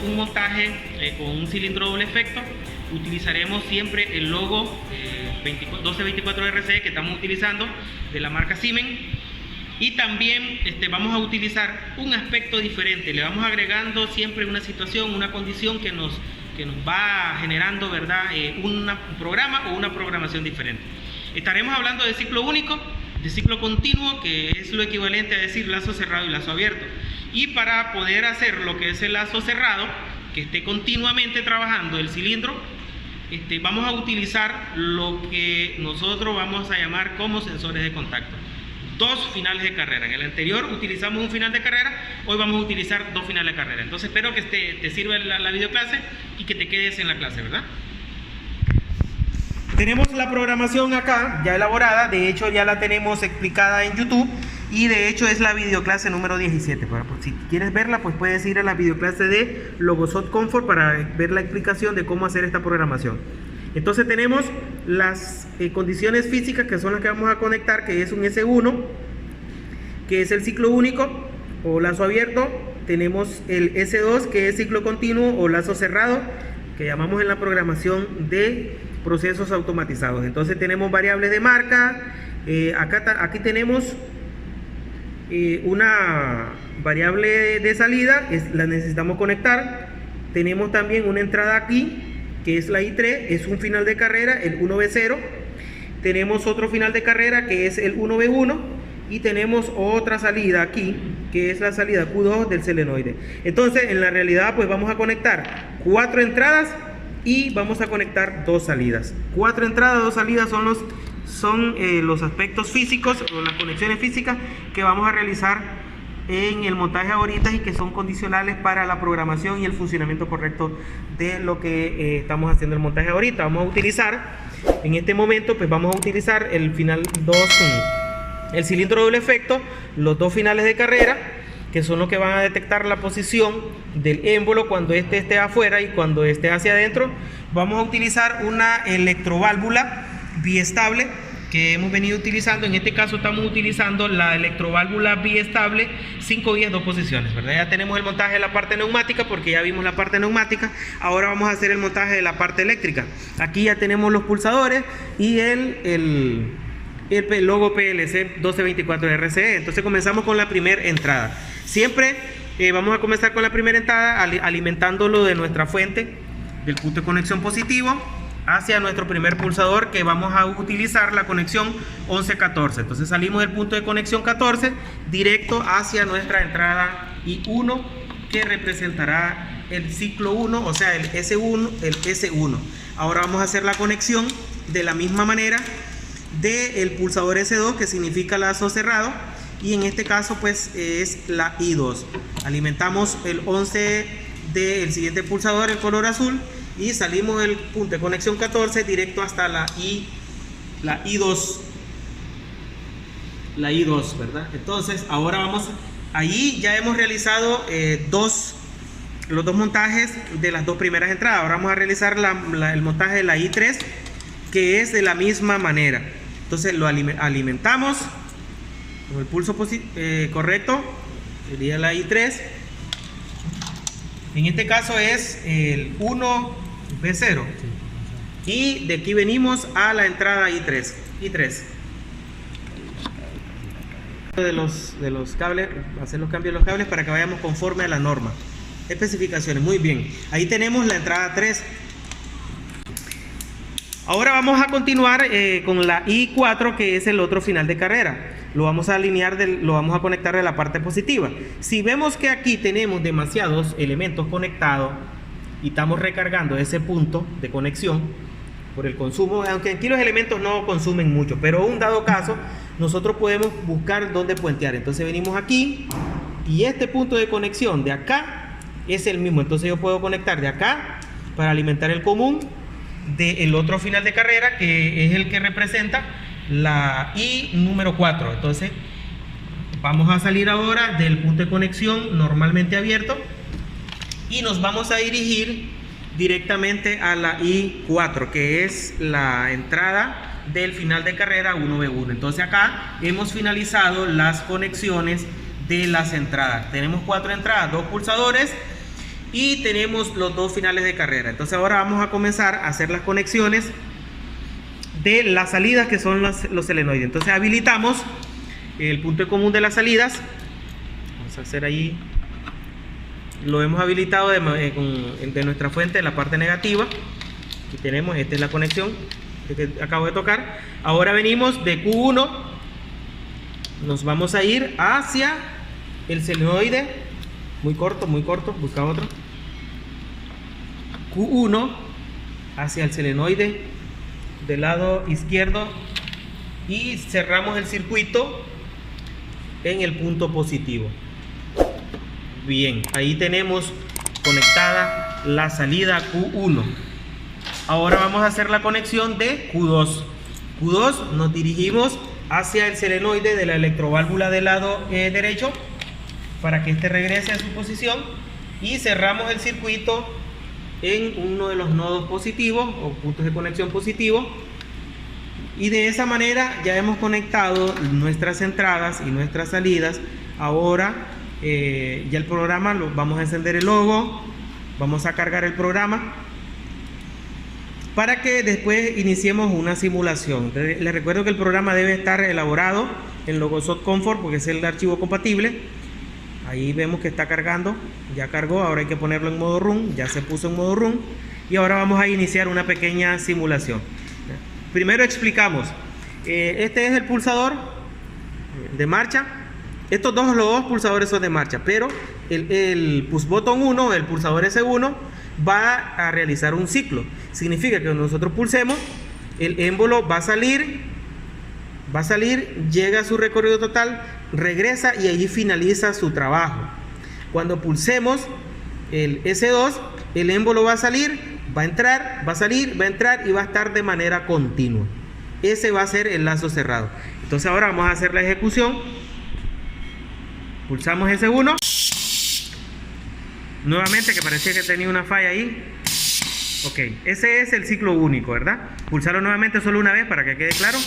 un montaje con un cilindro doble efecto. Utilizaremos siempre el logo 1224 RCE que estamos utilizando de la marca Siemens. Y también vamos a utilizar un aspecto diferente, le vamos agregando siempre una situación, una condición que nos va generando, ¿verdad? Un programa o una programación diferente. Estaremos hablando de ciclo único, de ciclo continuo, que es lo equivalente a decir lazo cerrado y lazo abierto. Y para poder hacer lo que es el lazo cerrado, que esté continuamente trabajando el cilindro, vamos a utilizar lo que nosotros vamos a llamar como sensores de contacto. Dos finales de carrera. En el anterior utilizamos un final de carrera, hoy vamos a utilizar dos finales de carrera. Entonces espero que te sirva la videoclase y que te quedes en la clase, ¿verdad? Tenemos la programación acá ya elaborada, de hecho ya la tenemos explicada en YouTube y de hecho es la videoclase número 17. Si quieres verla, pues puedes ir a la videoclase de Logosoft Comfort para ver la explicación de cómo hacer esta programación. Entonces tenemos las condiciones físicas que son las que vamos a conectar, que es un S1, que es el ciclo único o lazo abierto. Tenemos el S2, que es ciclo continuo o lazo cerrado, que llamamos en la programación de procesos automatizados. Entonces tenemos variables de marca, aquí tenemos una variable de salida, la necesitamos conectar. Tenemos también una entrada aquí, que es la I3, es un final de carrera, el 1B0. Tenemos otro final de carrera que es el 1B1 y tenemos otra salida aquí, que es la salida Q2 del solenoide. Entonces, en la realidad, pues vamos a conectar 4 entradas y vamos a conectar 2 salidas. 4 entradas, 2 salidas son los aspectos físicos o las conexiones físicas que vamos a realizar en el montaje ahorita y que son condicionales para la programación y el funcionamiento correcto de lo que estamos haciendo el montaje ahorita. Vamos a utilizar, en este momento, pues vamos a utilizar el final 2, el cilindro doble efecto, los 2 finales de carrera, que son los que van a detectar la posición del émbolo cuando esté afuera y cuando esté hacia adentro. Vamos a utilizar una electroválvula biestable que hemos venido utilizando. En este caso estamos utilizando la electroválvula biestable 5 vías 2 posiciones, ¿verdad? Ya tenemos el montaje de la parte neumática porque ya vimos la parte neumática. Ahora vamos a hacer el montaje de la parte eléctrica. Aquí ya tenemos los pulsadores y el logo PLC 1224 RCE. Entonces comenzamos con la primera entrada. Siempre vamos a comenzar con la primera entrada alimentándolo de nuestra fuente del punto de conexión positivo hacia nuestro primer pulsador, que vamos a utilizar la conexión 11-14. Entonces salimos del punto de conexión 14 directo hacia nuestra entrada I1, que representará el ciclo 1, o sea el S1. Ahora vamos a hacer la conexión de la misma manera del pulsador S2, que significa lazo cerrado, y en este caso pues es la I2. Alimentamos el 11 del siguiente pulsador, el color azul, y salimos del punto de conexión 14 directo hasta la I2, ¿verdad? Entonces ahora allí ya hemos realizado los 2 montajes de las 2 primeras entradas. Ahora vamos a realizar el montaje de la I3, que es de la misma manera. Entonces lo alimentamos con el pulso correcto, sería la I3. En este caso es el 1B0 y de aquí venimos a la entrada I3. De los cables, hacer los cambios de los cables para que vayamos conforme a la norma. Especificaciones, muy bien. Ahí tenemos la entrada 3. Ahora vamos a continuar con la I4, que es el otro final de carrera. Lo vamos a alinear, lo vamos a conectar de la parte positiva. Si vemos que aquí tenemos demasiados elementos conectados y estamos recargando ese punto de conexión por el consumo, aunque aquí los elementos no consumen mucho, pero un dado caso nosotros podemos buscar dónde puentear. Entonces venimos aquí y este punto de conexión de acá es el mismo. Entonces yo puedo conectar de acá para alimentar el común del otro final de carrera, que es el que representa la I número 4. Entonces vamos a salir ahora del punto de conexión normalmente abierto y nos vamos a dirigir directamente a la I4, que es la entrada del final de carrera 1B1. Entonces acá hemos finalizado las conexiones de las entradas. Tenemos 4 entradas, 2 pulsadores, y tenemos los dos finales de carrera. Entonces ahora vamos a comenzar a hacer las conexiones de las salidas, que son los selenoides. Entonces habilitamos el punto en común de las salidas. Vamos a hacer ahí, lo hemos habilitado de nuestra fuente en la parte negativa. Aquí tenemos, esta es la conexión que acabo de tocar. Ahora venimos de Q1, nos vamos a ir hacia el selenoide, muy corto, busca otro. Q1 hacia el selenoide del lado izquierdo y cerramos el circuito en el punto positivo. Bien, ahí tenemos conectada la salida Q1. Ahora vamos a hacer la conexión de Q2. Q2 nos dirigimos hacia el selenoide de la electroválvula del lado derecho para que este regrese a su posición y cerramos el circuito en uno de los nodos positivos o puntos de conexión positivos, y de esa manera ya hemos conectado nuestras entradas y nuestras salidas. Ahora ya el programa, vamos a encender el logo, vamos a cargar el programa para que después iniciemos una simulación. Les recuerdo que el programa debe estar elaborado en Logosoft Comfort porque es el archivo compatible. Ahí vemos que está cargando, ya cargó, ahora hay que ponerlo en modo run, ya se puso en modo run y ahora vamos a iniciar una pequeña simulación. Primero explicamos, este es el pulsador de marcha. Los dos pulsadores son de marcha, pero el push button 1, el pulsador S1, va a realizar un ciclo. Significa que cuando nosotros pulsemos, el émbolo va a salir, llega a su recorrido total, regresa y allí finaliza su trabajo. Cuando pulsemos el S2, el émbolo va a salir, va a entrar, va a salir, va a entrar y va a estar de manera continua. Ese va a ser el lazo cerrado. Entonces ahora vamos a hacer la ejecución. Pulsamos S1. Nuevamente, que parecía que tenía una falla ahí. Ok, ese es el ciclo único, ¿verdad? Pulsarlo nuevamente solo una vez para que quede claro.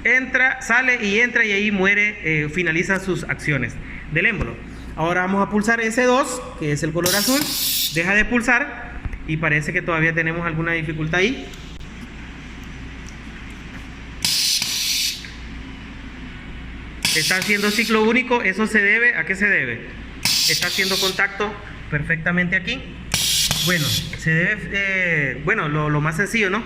Entra, sale y entra y ahí muere, finaliza sus acciones del émbolo. Ahora vamos a pulsar S2, que es el color azul. Deja de pulsar y parece que todavía tenemos alguna dificultad ahí. Está haciendo ciclo único. Eso se debe, ¿a qué se debe? Está haciendo contacto perfectamente aquí. Bueno, se debe, lo más sencillo, ¿no?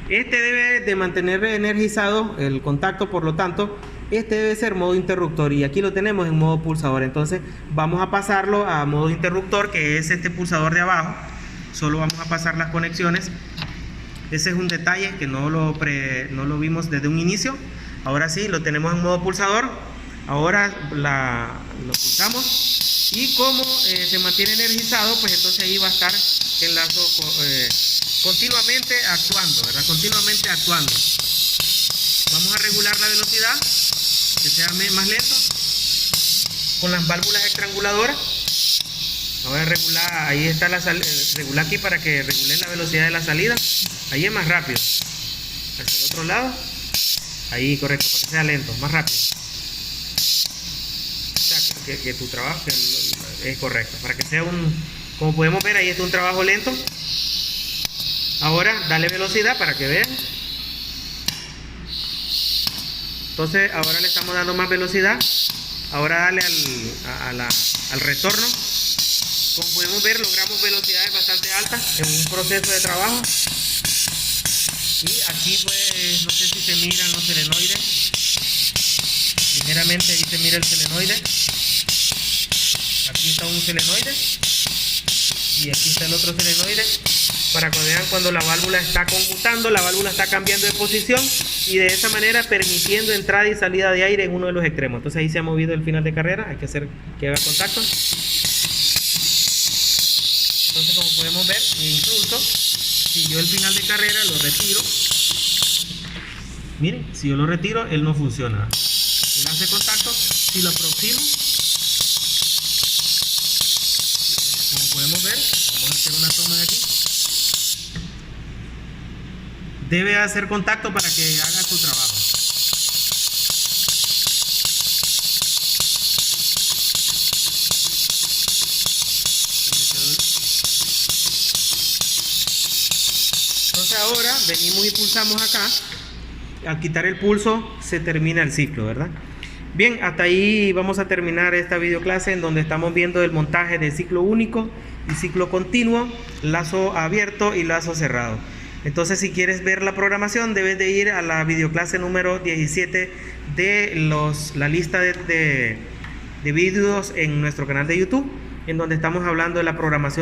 Este debe de mantener energizado el contacto, por lo tanto, este debe ser modo interruptor y aquí lo tenemos en modo pulsador. Entonces vamos a pasarlo a modo interruptor, que es este pulsador de abajo. Solo vamos a pasar las conexiones. Ese es un detalle que no lo vimos desde un inicio. Ahora sí, lo tenemos en modo pulsador. Ahora lo pulsamos y como se mantiene energizado, pues entonces ahí va a estar el lazo continuamente actuando, ¿verdad? Continuamente actuando. Vamos a regular la velocidad, que sea más lento, con las válvulas estranguladoras. Vamos a regular, ahí está regular aquí para que regulen la velocidad de la salida. Ahí es más rápido. Hacia el otro lado. Ahí, correcto, para que sea lento, más rápido. O sea, que tu trabajo es correcto. Para que sea como podemos ver, ahí está un trabajo lento. Ahora, dale velocidad para que vean. Entonces, ahora le estamos dando más velocidad. Ahora dale al retorno. Como podemos ver, logramos velocidades bastante altas en un proceso de trabajo. Y aquí pues no sé si se miran los selenoides. Primeramente ahí se mira el selenoide. Aquí está un selenoide y aquí está el otro selenoide, para que vean cuando la válvula está conmutando, la válvula está cambiando de posición y de esa manera permitiendo entrada y salida de aire en uno de los extremos. Entonces ahí se ha movido el final de carrera, hay que hacer que haga contacto. Entonces, como podemos ver, incluso si yo el final de carrera lo retiro, miren, si yo lo retiro, él no funciona. Él hace contacto. Si lo aproximo, como podemos ver, vamos a hacer una toma de aquí. Debe hacer contacto para que haga su trabajo. Entonces ahora venimos y pulsamos acá. Al quitar el pulso se termina el ciclo, ¿verdad? Bien, hasta ahí vamos a terminar esta videoclase en donde estamos viendo el montaje de ciclo único y ciclo continuo, lazo abierto y lazo cerrado. Entonces, si quieres ver la programación, debes de ir a la videoclase número 17 de la lista de vídeos en nuestro canal de YouTube, en donde estamos hablando de la programación